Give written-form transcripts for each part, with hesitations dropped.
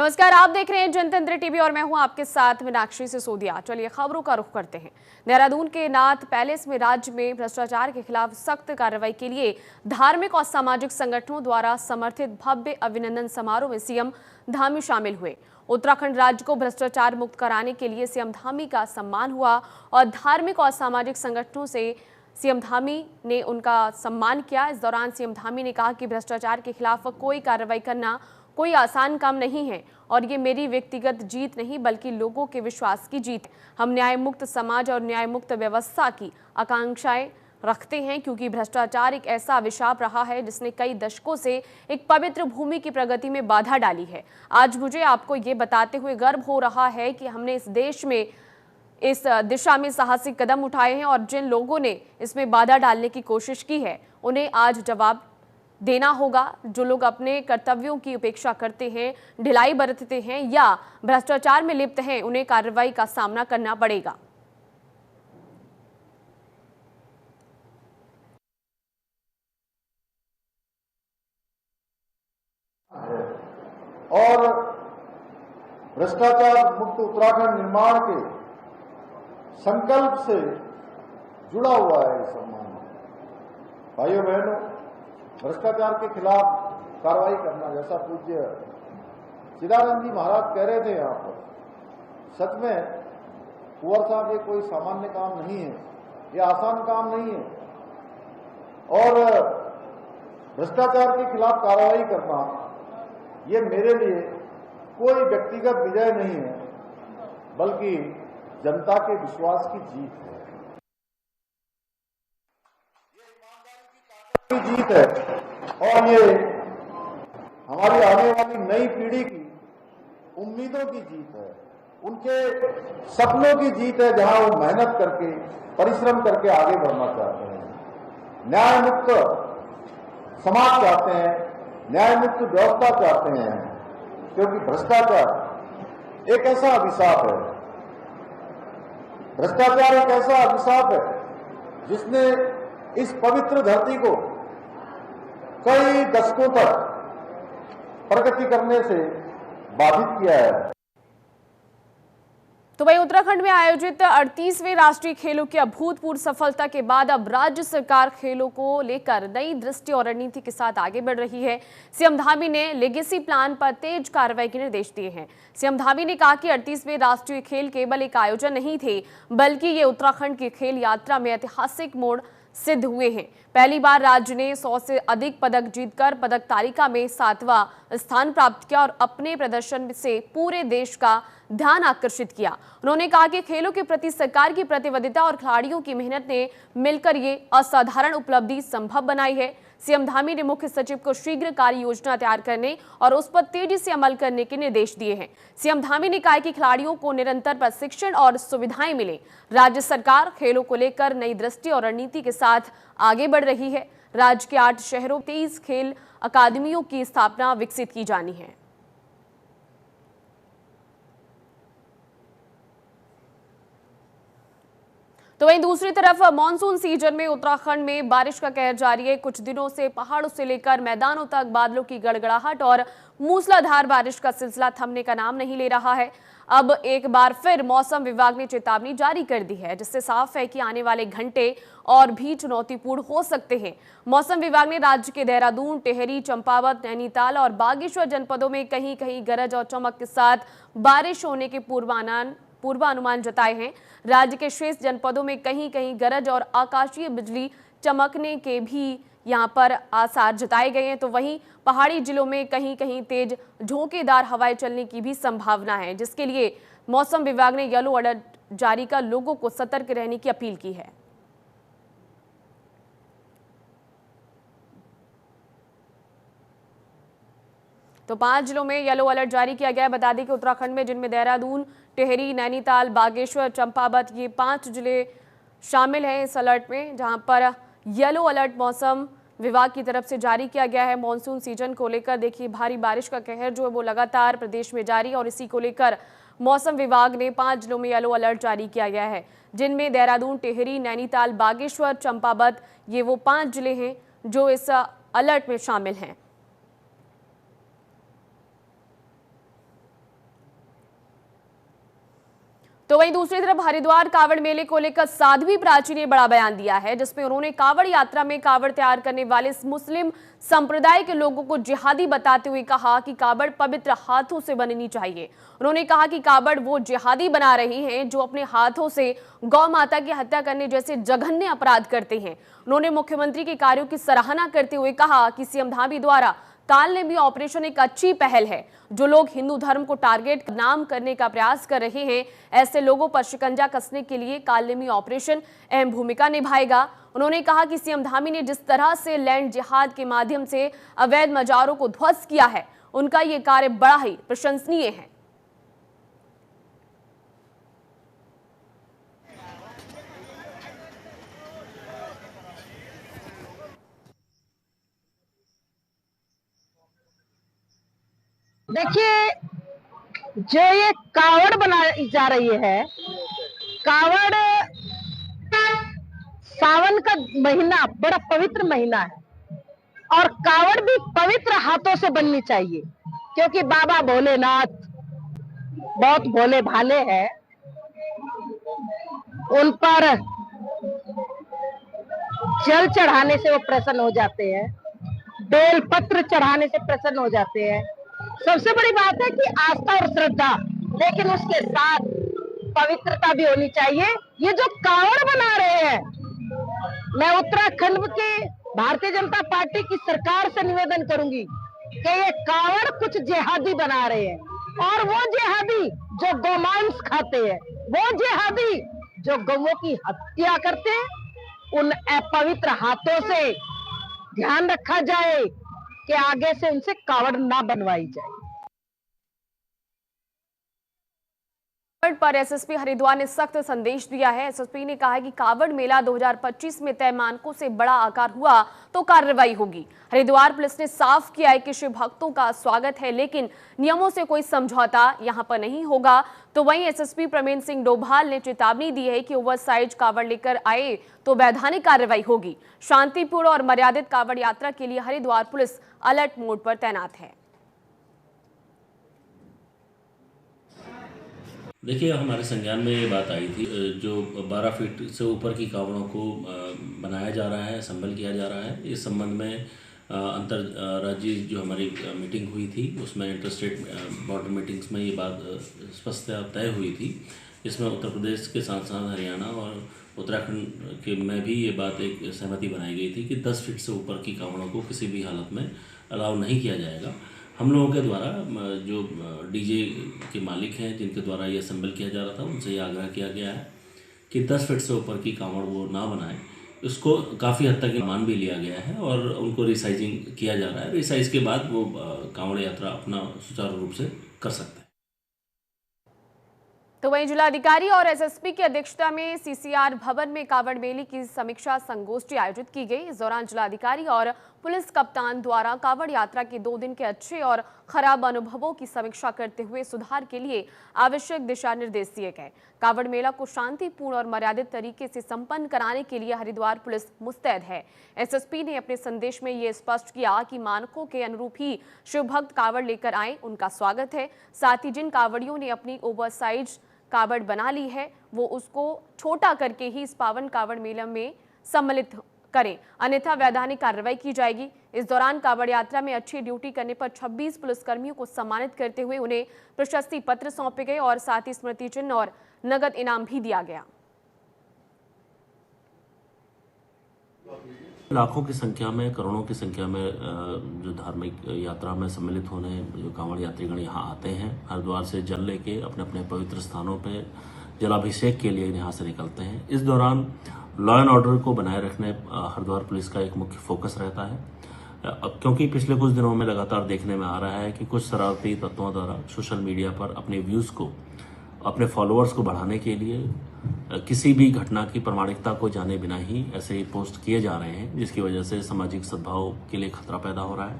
नमस्कार, आप देख रहे हैं जनतंत्र टीवी और मैं हूं आपके साथ मीनाक्षी सिसोदिया। चलिए खबरों का रुख करते हैं। देहरादून के नाथ पैलेस में राज्य में भ्रष्टाचार के खिलाफ सख्त कार्रवाई के लिए धार्मिक और सामाजिक संगठनों द्वारा समर्थित भव्य अभिनंदन समारोह में सीएम धामी शामिल हुए। उत्तराखंड राज्य को भ्रष्टाचार मुक्त कराने के लिए सीएम धामी का सम्मान हुआ और धार्मिक और सामाजिक संगठनों से सीएम धामी ने उनका सम्मान किया। इस दौरान सीएम धामी ने कहा कि भ्रष्टाचार के खिलाफ कोई कार्रवाई करना कोई आसान काम नहीं है और ये मेरी व्यक्तिगत जीत नहीं बल्कि लोगों के विश्वास की जीत। हम न्याय मुक्त समाज और न्याय मुक्त व्यवस्था की आकांक्षाएं रखते हैं क्योंकि भ्रष्टाचार एक ऐसा अभिशाप रहा है जिसने कई दशकों से एक पवित्र भूमि की प्रगति में बाधा डाली है। आज मुझे आपको ये बताते हुए गर्व हो रहा है कि हमने इस देश में इस दिशा में साहसिक कदम उठाए हैं और जिन लोगों ने इसमें बाधा डालने की कोशिश की है उन्हें आज जवाब देना होगा। जो लोग अपने कर्तव्यों की उपेक्षा करते हैं, ढिलाई बरतते हैं या भ्रष्टाचार में लिप्त हैं, उन्हें कार्रवाई का सामना करना पड़ेगा। और भ्रष्टाचार मुक्त उत्तराखंड निर्माण के संकल्प से जुड़ा हुआ है। सम्मान भाइयों बहनों, भ्रष्टाचार के खिलाफ कार्रवाई करना, जैसा पूज्य चिदानंद जी महाराज कह रहे थे यहाँ पर, सच में कुंवर साहब ये कोई सामान्य काम नहीं है, ये आसान काम नहीं है। और भ्रष्टाचार के खिलाफ कार्रवाई करना ये मेरे लिए कोई व्यक्तिगत विजय नहीं है बल्कि जनता के विश्वास की जीत है, जीत है। और ये हमारी आने वाली नई पीढ़ी की उम्मीदों की जीत है, उनके सपनों की जीत है, जहां वो मेहनत करके परिश्रम करके आगे बढ़ना चाहते हैं, न्याय मुक्त समाज चाहते हैं, न्याय मुक्त व्यवस्था चाहते हैं। क्योंकि भ्रष्टाचार एक ऐसा अभिशाप है, भ्रष्टाचार एक ऐसा अभिशाप है जिसने इस पवित्र धरती को कई दशकों तक प्रगति करने से बाधित किया है। तो वही उत्तराखंड में आयोजित 38वें राष्ट्रीय खेलों की अभूतपूर्व सफलता के बाद अब राज्य सरकार खेलों को लेकर नई दृष्टि और रणनीति के साथ आगे बढ़ रही है। सीएम धामी ने लेगेसी प्लान पर तेज कार्रवाई के निर्देश दिए हैं। सीएम धामी ने कहा कि 38वें राष्ट्रीय खेल केवल एक आयोजन नहीं थे बल्कि ये उत्तराखंड की खेल यात्रा में ऐतिहासिक मोड़ सिद्ध हुए हैं। पहली बार राज्य ने 100 से अधिक पदक जीतकर पदक तालिका में 7वां स्थान प्राप्त किया और अपने प्रदर्शन से पूरे देश का ध्यान आकर्षित किया। उन्होंने कहा कि खेलों के प्रति सरकार की प्रतिबद्धता और खिलाड़ियों की मेहनत ने मिलकर ये असाधारण उपलब्धि संभव बनाई है। सीएम धामी ने मुख्य सचिव को शीघ्र कार्य योजना तैयार करने और उस पर तेजी से अमल करने के निर्देश दिए हैं। सीएम धामी ने कहा कि खिलाड़ियों को निरंतर प्रशिक्षण और सुविधाएं मिले। राज्य सरकार खेलों को लेकर नई दृष्टि और रणनीति के साथ आगे बढ़ रही है। राज्य के 8 शहरों 23 खेल अकादमियों की स्थापना विकसित की जानी है। तो वहीं दूसरी तरफ मानसून सीजन में उत्तराखंड में बारिश का कहर जारी है। कुछ दिनों से पहाड़ों से लेकर मैदानों तक बादलों की गड़गड़ाहट और मूसलाधार बारिश का सिलसिला थमने का नाम नहीं ले रहा है। अब एक बार फिर मौसम विभाग ने चेतावनी जारी कर दी है, जिससे साफ है कि आने वाले घंटे और भी चुनौतीपूर्ण हो सकते हैं। मौसम विभाग ने राज्य के देहरादून, टिहरी, चंपावत, नैनीताल और बागेश्वर जनपदों में कहीं कहीं गरज और चमक के साथ बारिश होने के पूर्वानुमान जताए हैं। राज्य के शेष जनपदों में कहीं कहीं गरज और आकाशीय बिजली चमकने के भी यहां पर आसार जताए गए हैं। तो वहीं पहाड़ी जिलों में कहीं कहीं तेज झोंकेदार हवाएं चलने की भी संभावना है, जिसके लिए मौसम विभाग ने येलो अलर्ट जारी कर लोगों को सतर्क रहने की अपील की है। तो 5 जिलों में येलो अलर्ट जारी किया गया है। बता दें कि उत्तराखंड में जिनमें देहरादून, टिहरी, नैनीताल, बागेश्वर, चंपावत ये 5 जिले शामिल हैं इस अलर्ट में, जहां पर येलो अलर्ट मौसम विभाग की तरफ से जारी किया गया है। मॉनसून सीजन को लेकर देखिए भारी बारिश का कहर जो है वो लगातार प्रदेश में जारी और इसी को लेकर मौसम विभाग ने 5 जिलों में येलो अलर्ट जारी किया गया है, जिनमें देहरादून, टिहरी, नैनीताल, बागेश्वर, चंपावत ये वो 5 जिले हैं जो इस अलर्ट में शामिल हैं। तो वहीं दूसरी तरफ हरिद्वार कावड़ मेले को लेकर साध्वी प्राची ने बड़ा बयान दिया है, जिसमें उन्होंने कावड़ यात्रा में कावड़ तैयार करने वाले मुस्लिम संप्रदाय के लोगों को जिहादी बताते हुए कहा कि कावड़ पवित्र हाथों से बननी चाहिए। उन्होंने कहा कि कावड़ वो जिहादी बना रही हैं जो अपने हाथों से गौ माता की हत्या करने जैसे जघन्य अपराध करते हैं। उन्होंने मुख्यमंत्री के कार्यों की सराहना करते हुए कहा कि सीएम धामी द्वारा कालनेमी ऑपरेशन एक अच्छी पहल है। जो लोग हिंदू धर्म को टारगेट नाम करने का प्रयास कर रहे हैं, ऐसे लोगों पर शिकंजा कसने के लिए कालनेमी ऑपरेशन अहम भूमिका निभाएगा। उन्होंने कहा कि सीएम धामी ने जिस तरह से लैंड जिहाद के माध्यम से अवैध मजारों को ध्वस्त किया है, उनका ये कार्य बड़ा ही प्रशंसनीय है। देखिए, जो ये कावड़ बनाई जा रही है, कावड़ सावन का महीना बड़ा पवित्र महीना है और कावड़ भी पवित्र हाथों से बननी चाहिए, क्योंकि बाबा भोलेनाथ बहुत भोले भाले हैं। उन पर जल चढ़ाने से वो प्रसन्न हो जाते हैं, बेल पत्र चढ़ाने से प्रसन्न हो जाते हैं। सबसे बड़ी बात है कि आस्था और श्रद्धा, लेकिन उसके साथ पवित्रता भी होनी चाहिए। ये जो कावड़ बना रहे हैं, मैं उत्तराखंड के भारतीय जनता पार्टी की सरकार से निवेदन करूंगी कि ये कावड़ कुछ जिहादी बना रहे हैं, और वो जिहादी जो गोमांस खाते हैं, वो जिहादी जो गौओं की हत्या करते हैं, उन अपवित्र हाथों से ध्यान रखा जाए कि आगे से उनसे कावड़ ना बनवाई जाए। पर एसएसपी हरिद्वार ने सख्त संदेश दिया है। एसएसपी ने कहा है कि कावड़ मेला 2025 में तय मानकों से बड़ा आकार हुआ तो कार्रवाई होगी। हरिद्वार पुलिस ने साफ किया है कि शिव भक्तों का स्वागत है, लेकिन नियमों से कोई समझौता यहां पर नहीं होगा। तो वहीं एसएसपी प्रवीण सिंह डोभाल ने चेतावनी दी है कि ओवरसाइज कावड़ लेकर आए तो वैधानिक कार्रवाई होगी। शांतिपूर्ण और मर्यादित कावड़ यात्रा के लिए हरिद्वार पुलिस अलर्ट मोड पर तैनात है। देखिए, हमारे संज्ञान में ये बात आई थी, जो 12 फीट से ऊपर की कावड़ों को बनाया जा रहा है, असेंबल किया जा रहा है। इस संबंध में अंतर राज्य जो हमारी मीटिंग हुई थी, उसमें इंटरस्टेट बॉर्डर मीटिंग्स में ये बात स्पष्टता तय हुई थी। इसमें उत्तर प्रदेश के साथ साथ हरियाणा और उत्तराखंड के में भी ये बात एक सहमति बनाई गई थी कि 10 फीट से ऊपर की कावड़ों को किसी भी हालत में अलाउ नहीं किया जाएगा। हम लोगों के द्वारा जो डीजे के मालिक हैं, जिनके द्वारा ये असेंबल किया जा रहा था, उनसे ये आग्रह किया गया है कि 10 फीट से ऊपर की कावड़ वो ना बनाएं। उसको काफ़ी हद तक मान भी लिया गया है और उनको रिसाइजिंग किया जा रहा है। रिसाइज के बाद वो कावड़ यात्रा अपना सुचारू रूप से कर सकते हैं। तो वहीं जिलाधिकारी और एसएसपी की अध्यक्षता में सीसीआर भवन में कावड़ मेले की समीक्षा संगोष्ठी आयोजित की गई। इस दौरान जिलाधिकारी और पुलिस कप्तान द्वारा कावड़ यात्रा के 2 दिन के अच्छे और खराब अनुभवों की समीक्षा करते हुए सुधार के लिए आवश्यक दिशा निर्देश दिए गए। कावड़ मेला को शांतिपूर्ण और मर्यादित तरीके से संपन्न कराने के लिए हरिद्वार पुलिस मुस्तैद है। एसएसपी ने अपने संदेश में ये स्पष्ट किया कि मानकों के अनुरूप ही शिव भक्त कावड़ लेकर आए, उनका स्वागत है। साथ ही जिन कावड़ियों ने अपनी ओवरसाइज कावड़ बना ली है, वो उसको छोटा करके ही इस पावन कावड़ मेला में सम्मिलित करें, अन्यथा वैधानिक कार्रवाई की जाएगी। इस दौरान कावड़ यात्रा में अच्छी ड्यूटी करने पर 26 पुलिसकर्मियों को सम्मानित करते हुए उन्हें प्रशस्ति पत्र सौंपे गए और साथ ही स्मृति चिन्ह और नगद इनाम भी दिया गया। लाखों की संख्या में, करोड़ों की संख्या में जो धार्मिक यात्रा में सम्मिलित होने जो कांवड़ यात्रीगण यहाँ आते हैं, हरिद्वार से जल लेके अपने अपने पवित्र स्थानों पे जलाभिषेक के लिए यहाँ से निकलते हैं। इस दौरान लॉ एंड ऑर्डर को बनाए रखने हरिद्वार पुलिस का एक मुख्य फोकस रहता है, क्योंकि पिछले कुछ दिनों में लगातार देखने में आ रहा है कि कुछ शरारती तत्वों द्वारा सोशल मीडिया पर अपने व्यूज़ को, अपने फॉलोअर्स को बढ़ाने के लिए किसी भी घटना की प्रामाणिकता को जाने बिना ही ऐसे ही पोस्ट किए जा रहे हैं, जिसकी वजह से सामाजिक सद्भाव के लिए खतरा पैदा हो रहा है।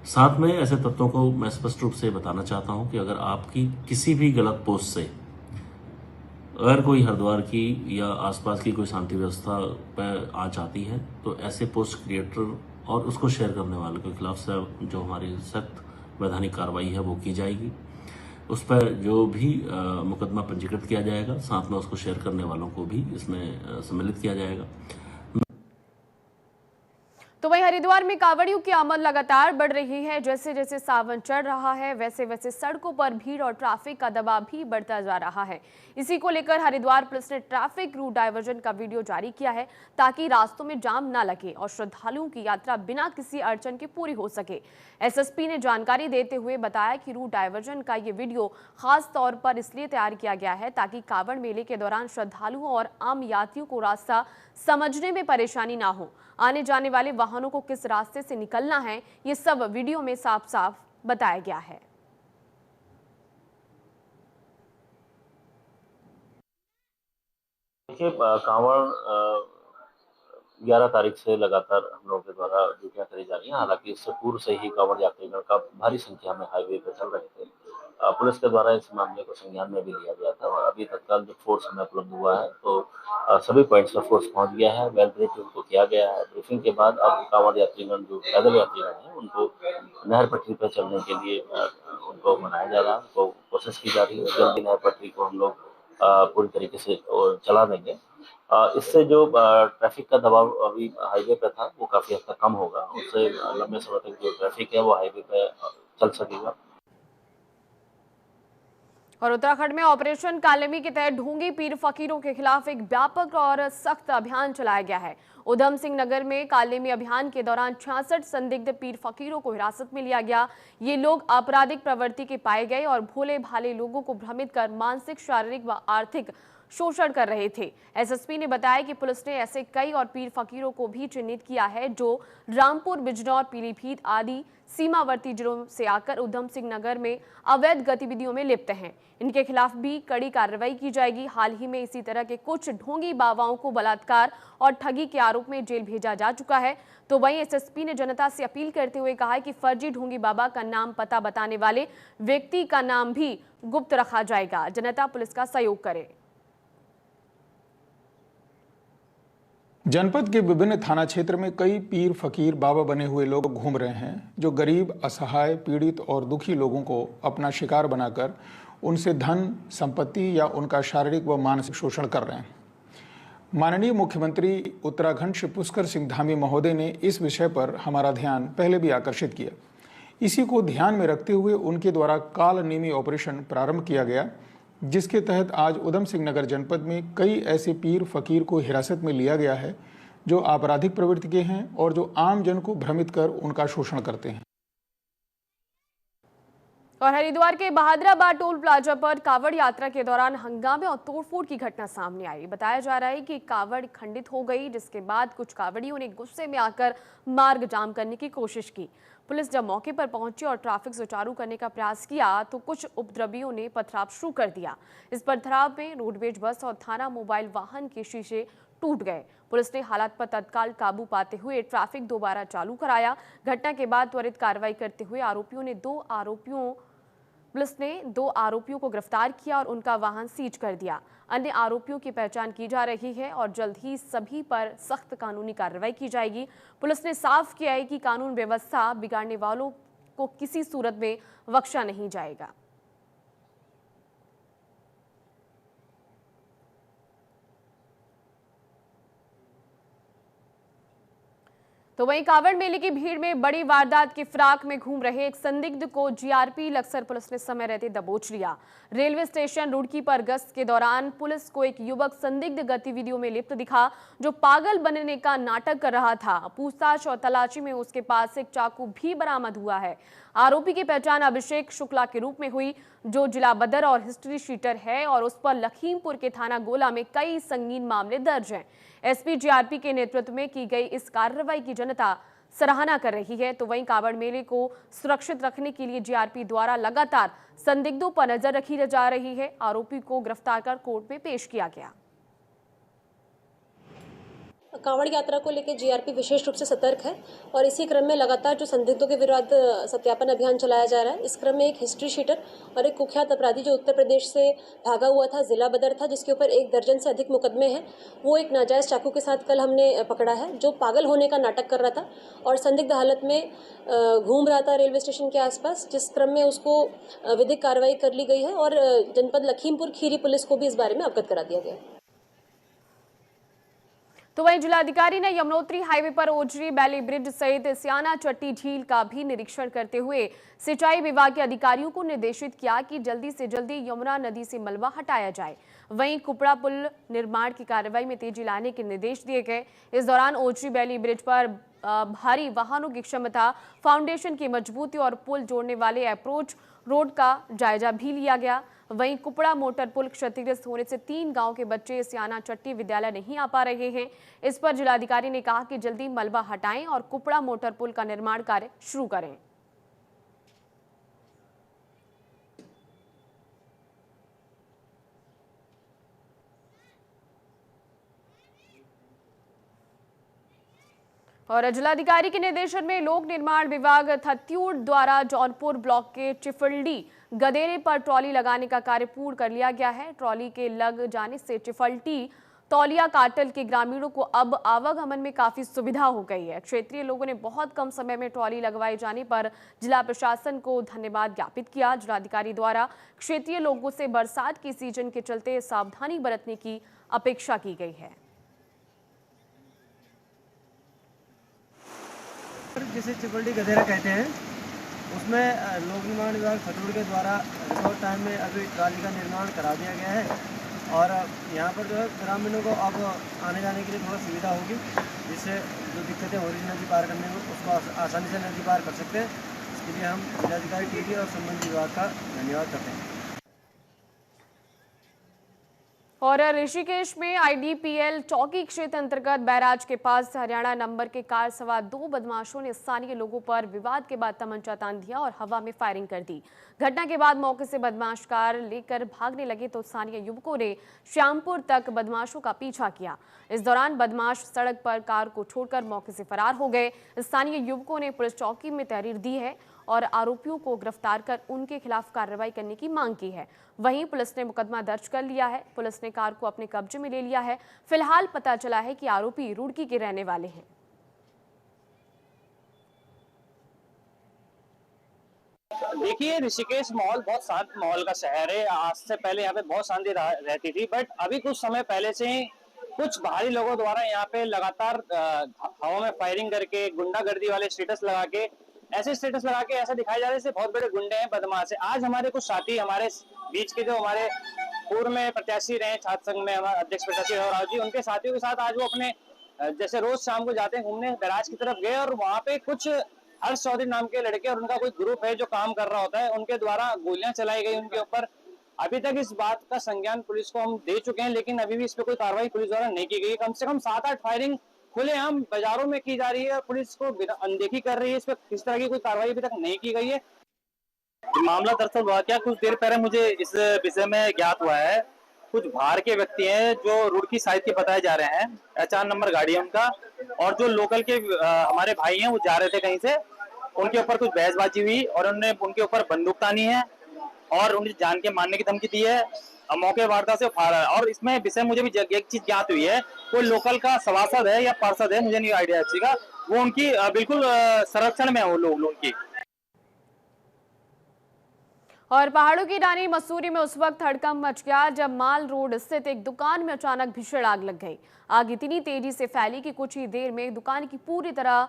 साथ में ऐसे तत्वों को मैं स्पष्ट रूप से बताना चाहता हूं कि अगर आपकी किसी भी गलत पोस्ट से अगर कोई हरिद्वार की या आसपास की कोई शांति व्यवस्था पर आँच आती है, तो ऐसे पोस्ट क्रिएटर और उसको शेयर करने वालों के खिलाफ से जो हमारी सख्त वैधानिक कार्रवाई है वो की जाएगी। उस पर जो भी मुकदमा पंजीकृत किया जाएगा, साथ में उसको शेयर करने वालों को भी इसमें सम्मिलित किया जाएगा। तो वहीं हरिद्वार में कांवड़ियों की आमद लगातार बढ़ रही है। जैसे जैसे सावन चढ़ रहा है वैसे वैसे सड़कों पर भीड़ और ट्रैफिक का दबाव भी बढ़ता जा रहा है। इसी को लेकर हरिद्वार पुलिस ने ट्रैफिक रूट डायवर्जन का वीडियो जारी किया है ताकि रास्तों में जाम न लगे और श्रद्धालुओं की यात्रा बिना किसी अड़चन के पूरी हो सके। एसएसपी ने जानकारी देते हुए बताया कि रूट डायवर्जन का ये वीडियो खास तौर पर इसलिए तैयार किया गया है ताकि कांवड़ मेले के दौरान श्रद्धालुओं और आम यात्रियों को रास्ता समझने में परेशानी ना हो। आने जाने वाले वाहनों को किस रास्ते से निकलना है ये सब वीडियो में साफ साफ बताया गया है। देखिए, कांवड़ 11 तारीख से लगातार हम लोगों के द्वारा ड्यूटियां करी जा रही हैं। हालांकि इससे पूर्व से ही कांवड़ यात्रीगण का भारी संख्या में हाईवे पर चल रहे थे। पुलिस के द्वारा इस मामले को संज्ञान में भी लिया गया था और अभी तत्काल जो फोर्स हमें उपलब्ध हुआ है तो सभी पॉइंट्स पर फोर्स पहुंच गया है। वेल ब्रीफ उनको किया गया है। ब्रीफिंग के बाद अब कांवड़ यात्रीगण जो पैदल यात्रीगण हैं उनको नहर पटरी पर चलने के लिए उनको मनाया जा रहा है, उनको कोशिश की जा रही है। जल्दी नहर पटरी को हम लोग पूरी तरीके से चला देंगे। इससे जो ट्रैफिक का दबाव अभी हाईवे पे था वो काफी हद तक कम होगा। उससे लंबे समय तक जो ट्रैफिक है वो हाईवे पे चल सकेगा। और उत्तराखंड में ऑपरेशन कालेमी के तहत ढोंगी पीर फकीरों के खिलाफ एक व्यापक और सख्त अभियान चलाया गया है। उधम सिंह नगर में कालेमी अभियान के दौरान 66 संदिग्ध पीर फकीरों को हिरासत में लिया गया। ये लोग आपराधिक प्रवृत्ति के पाए गए और भोले भाले लोगों को भ्रमित कर मानसिक, शारीरिक व आर्थिक शोषण कर रहे थे। एसएसपी ने बताया कि पुलिस ने ऐसे कई और पीर फकीरों को भी चिन्हित किया है जो रामपुर, बिजनौर, पीलीभीत आदि सीमावर्ती जिलों से आकर उधम सिंह नगर में अवैध गतिविधियों में लिप्त हैं। इनके खिलाफ भी कड़ी कार्रवाई की जाएगी। हाल ही में इसी तरह के कुछ ढोंगी बाबाओं को बलात्कार और ठगी के आरोप में जेल भेजा जा चुका है। तो वहीं एसएसपी ने जनता से अपील करते हुए कहा कि फर्जी ढोंगी बाबा का नाम पता बताने वाले व्यक्ति का नाम भी गुप्त रखा जाएगा। जनता पुलिस का सहयोग करे। जनपद के विभिन्न थाना क्षेत्र में कई पीर फकीर बाबा बने हुए लोग घूम रहे हैं जो गरीब, असहाय, पीड़ित और दुखी लोगों को अपना शिकार बनाकर उनसे धन, संपत्ति या उनका शारीरिक व मानसिक शोषण कर रहे हैं। माननीय मुख्यमंत्री उत्तराखंड श्री पुष्कर सिंह धामी महोदय ने इस विषय पर हमारा ध्यान पहले भी आकर्षित किया। इसी को ध्यान में रखते हुए उनके द्वारा काल नेमी ऑपरेशन प्रारंभ किया गया, जिसके तहत आज उधम सिंह नगर जनपद में कई ऐसे पीर फकीर को हिरासत में लिया गया है जो आपराधिक प्रवृत्ति के हैं और जो आम जन को भ्रमित कर उनका शोषण करते हैं। और हरिद्वार के बहादुराबाद टोल प्लाजा पर कांवड़ यात्रा के दौरान हंगामे और तोड़फोड़ की घटना सामने आई। बताया जा रहा है कि कांवड़ खंडित हो गई, जिसके बाद कुछ कांवड़ियों ने गुस्से में आकर मार्ग जाम करने की कोशिश की। पुलिस जब मौके पर पहुंची और ट्रैफिक सुचारू करने का प्रयास किया तो कुछ उपद्रवियों ने पथराव शुरू कर दिया। इस पथराव में रोडवेज बस और थाना मोबाइल वाहन के शीशे टूट गए। पुलिस ने हालात पर तत्काल काबू पाते हुए ट्रैफिक दोबारा चालू कराया। घटना के बाद त्वरित कार्रवाई करते हुए पुलिस ने दो आरोपियों को गिरफ्तार किया और उनका वाहन सीज कर दिया। अन्य आरोपियों की पहचान की जा रही है और जल्द ही सभी पर सख्त कानूनी कार्रवाई की जाएगी। पुलिस ने साफ किया है कि कानून व्यवस्था बिगाड़ने वालों को किसी सूरत में बख्शा नहीं जाएगा। तो वहीं कांवड़ मेले की भीड़ में बड़ी वारदात की फिराक में घूम रहे एक संदिग्ध को जीआरपी लक्सर पुलिस ने समय रहते दबोच लिया। रेलवे स्टेशन रुड़की पर गश्त के दौरान पुलिस को एक युवक संदिग्ध गतिविधियों में लिप्त दिखा जो पागल बनने का नाटक कर रहा था। पूछताछ और तलाशी में उसके पास एक चाकू भी बरामद हुआ है। आरोपी की पहचान अभिषेक शुक्ला के रूप में हुई जो जिला बदर और हिस्ट्री शीटर है और उस पर लखीमपुर के थाना गोला में कई संगीन मामले दर्ज हैं। एसपी जीआरपी के नेतृत्व में की गई इस कार्रवाई की जनता सराहना कर रही है। तो वहीं कांवड़ मेले को सुरक्षित रखने के लिए जीआरपी द्वारा लगातार संदिग्धों पर नजर रखी जा रही है। आरोपी को गिरफ्तार कर कोर्ट में पेश किया गया। कांवड़ यात्रा को लेकर जीआरपी विशेष रूप से सतर्क है और इसी क्रम में लगातार जो संदिग्धों के विरुद्ध सत्यापन अभियान चलाया जा रहा है। इस क्रम में एक हिस्ट्री शीटर और एक कुख्यात अपराधी जो उत्तर प्रदेश से भागा हुआ था, जिला बदर था, जिसके ऊपर 1 दर्जन से अधिक मुकदमे हैं, वो एक नाजायज़ चाकू के साथ कल हमने पकड़ा है, जो पागल होने का नाटक कर रहा था और संदिग्ध हालत में घूम रहा था रेलवे स्टेशन के आसपास, जिस क्रम में उसको विधिक कार्रवाई कर ली गई है और जनपद लखीमपुर खीरी पुलिस को भी इस बारे में अवगत करा दिया गया है। तो वहीं जिलाधिकारी ने यमुनोत्री हाईवे पर ओजरी बैली ब्रिज सहित सियाना चट्टी झील का भी निरीक्षण करते हुए सिंचाई विभाग के अधिकारियों को निर्देशित किया कि जल्दी से जल्दी यमुना नदी से मलबा हटाया जाए। वहीं कुपड़ा पुल निर्माण की कार्रवाई में तेजी लाने के निर्देश दिए गए। इस दौरान ओजरी बैली ब्रिज पर भारी वाहनों की क्षमता, फाउंडेशन की मजबूती और पुल जोड़ने वाले अप्रोच रोड का जायजा भी लिया गया। वहीं कुपड़ा मोटर पुल क्षतिग्रस्त होने से 3 गांव के बच्चे सियाना चट्टी विद्यालय नहीं आ पा रहे हैं। इस पर जिलाधिकारी ने कहा कि जल्दी मलबा हटाएं और कुपड़ा मोटर पुल का निर्माण कार्य शुरू करें। और जिलाधिकारी के निर्देशन में लोक निर्माण विभाग थत्यूड़ द्वारा जौनपुर ब्लॉक के चिफल्डी गदेरे पर ट्रॉली लगाने का कार्य पूर्ण कर लिया गया है। ट्रॉली के लग जाने से चिफल्टी तौलिया काटल के ग्रामीणों को अब आवागमन में काफी सुविधा हो गई है। क्षेत्रीय लोगों ने बहुत कम समय में ट्रॉली लगवाए जाने पर जिला प्रशासन को धन्यवाद ज्ञापित किया। जिलाधिकारी द्वारा क्षेत्रीय लोगों से बरसात की सीजन के चलते सावधानी बरतने की अपेक्षा की गई है। जिसे चिपल्डी गधेरा कहते हैं, उसमें लोक निर्माण विभाग खतौड़ के द्वारा रिकॉर्ड टाइम में अभी ट्राली का निर्माण करा दिया गया है और यहाँ पर जो है ग्रामीणों को अब आने जाने के लिए थोड़ा सुविधा होगी, जिससे जो दिक्कतें हो रही नदी पार करने में उसको आसानी से नदी पार कर सकते हैं। इसके लिए हम जिलाधिकारी टीडी और संबंधित विभाग का धन्यवाद करते हैं। और ऋषिकेश में आईडीपीएल चौकी क्षेत्र अंतर्गत बैराज के पास हरियाणा नंबर के कार सवार 2 बदमाशों ने स्थानीय लोगों पर विवाद के बाद तमंचा तान दिया और हवा में फायरिंग कर दी। घटना के बाद मौके से बदमाश कार लेकर भागने लगे तो स्थानीय युवकों ने श्यामपुर तक बदमाशों का पीछा किया। इस दौरान बदमाश सड़क पर कार को छोड़कर मौके से फरार हो गए। स्थानीय युवकों ने पुलिस चौकी में तहरीर दी है और आरोपियों को गिरफ्तार कर उनके खिलाफ कार्रवाई करने की मांग की है। वहीं पुलिस ने मुकदमा दर्ज कर लिया है। पुलिस ने कार को अपने कब्जे में ले लिया है। फिलहाल पता चला है कि आरोपी रुड़की के रहने वाले हैं। देखिए, ऋषिकेश माहौल बहुत शांत माहौल का शहर है। आज से पहले यहाँ पे बहुत शांति रहती थी, बट अभी कुछ समय पहले से ही कुछ बाहरी लोगों द्वारा यहाँ पे लगातार हवा में फायरिंग करके, गुंडागर्दी वाले स्टेटस लगा के ऐसा दिखाया जा रहा है जैसे बहुत बड़े गुंडे हैं, बदमाश है। आज हमारे कुछ साथी हमारे बीच के जो हमारे पूर्व में प्रत्याशी रहे छात्र संघ में, हमारे अध्यक्ष प्रत्याशी राव जी, उनके साथियों के साथ आज वो अपने जैसे रोज शाम को जाते हैं घूमने, बैराज की तरफ गए और वहाँ पे कुछ हर्ष चौधरी नाम के लड़के और उनका कोई ग्रुप है जो काम कर रहा होता है, उनके द्वारा गोलियां चलाई गई उनके ऊपर। अभी तक इस बात का संज्ञान पुलिस को हम दे चुके हैं, लेकिन अभी भी इस पर कोई कार्रवाई पुलिस द्वारा नहीं की गई। कम से कम 7-8 फायरिंग खुलेआम बाजारों में की जा रही है, पुलिस को अनदेखी कर रही है। इस पर किस तरह की कोई कार्रवाई अभी तक नहीं की गई है। मामला दरअसल हुआ क्या, कुछ देर पहले मुझे इस विषय में ज्ञात हुआ है। कुछ बाहर के व्यक्ति हैं जो रुड़की साइड के बताए जा रहे हैं, HR नंबर गाड़ी है उनका, और जो लोकल के हमारे भाई हैं वो जा रहे थे कहीं से, उनके ऊपर कुछ बहसबाजी हुई और उन्होंने उनके ऊपर बंदूक तानी है और उन्हें जान के मारने की धमकी दी है। मौके वारदात से फारा है और इसमें विषय मुझे भी एक चीज ज्ञात हुई है, कोई लोकल का सभासद है या पार्षद है, मुझे नहीं आइडिया अच्छी का, वो उनकी बिल्कुल संरक्षण में है वो लोग उनकी। और पहाड़ों की रानी मसूरी में उस वक्त हड़कंप मच गया जब माल रोड स्थित एक दुकान में अचानक भीषण आग लग गई। आग इतनी तेजी से फैली कि कुछ ही देर में दुकान की पूरी तरह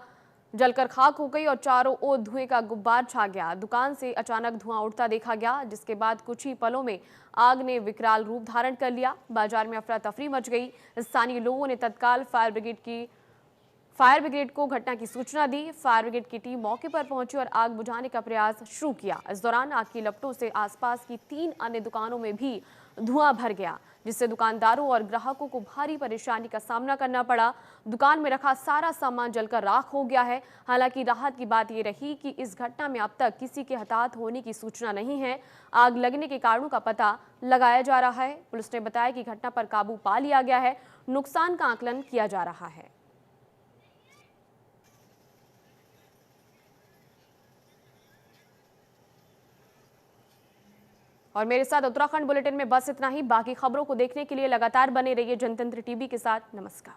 जलकर खाक हो गई और चारों ओर धुएं का गुब्बार छा गया। दुकान से अचानक धुआं उठता देखा गया, जिसके बाद कुछ ही पलों में आग ने विकराल रूप धारण कर लिया। बाजार में अफरा तफरी मच गई। स्थानीय लोगों ने तत्काल फायर ब्रिगेड को घटना की सूचना दी। फायर ब्रिगेड की टीम मौके पर पहुंची और आग बुझाने का प्रयास शुरू किया। इस दौरान आग की लपटों से आसपास की 3 अन्य दुकानों में भी धुआं भर गया, जिससे दुकानदारों और ग्राहकों को भारी परेशानी का सामना करना पड़ा। दुकान में रखा सारा सामान जलकर राख हो गया है। हालांकि राहत की बात यह रही कि इस घटना में अब तक किसी के हताहत होने की सूचना नहीं है। आग लगने के कारणों का पता लगाया जा रहा है। पुलिस ने बताया कि घटना पर काबू पा लिया गया है। नुकसान का आकलन किया जा रहा है। और मेरे साथ उत्तराखंड बुलेटिन में बस इतना ही। बाकी खबरों को देखने के लिए लगातार बने रहिए जनतंत्र टीवी के साथ। नमस्कार।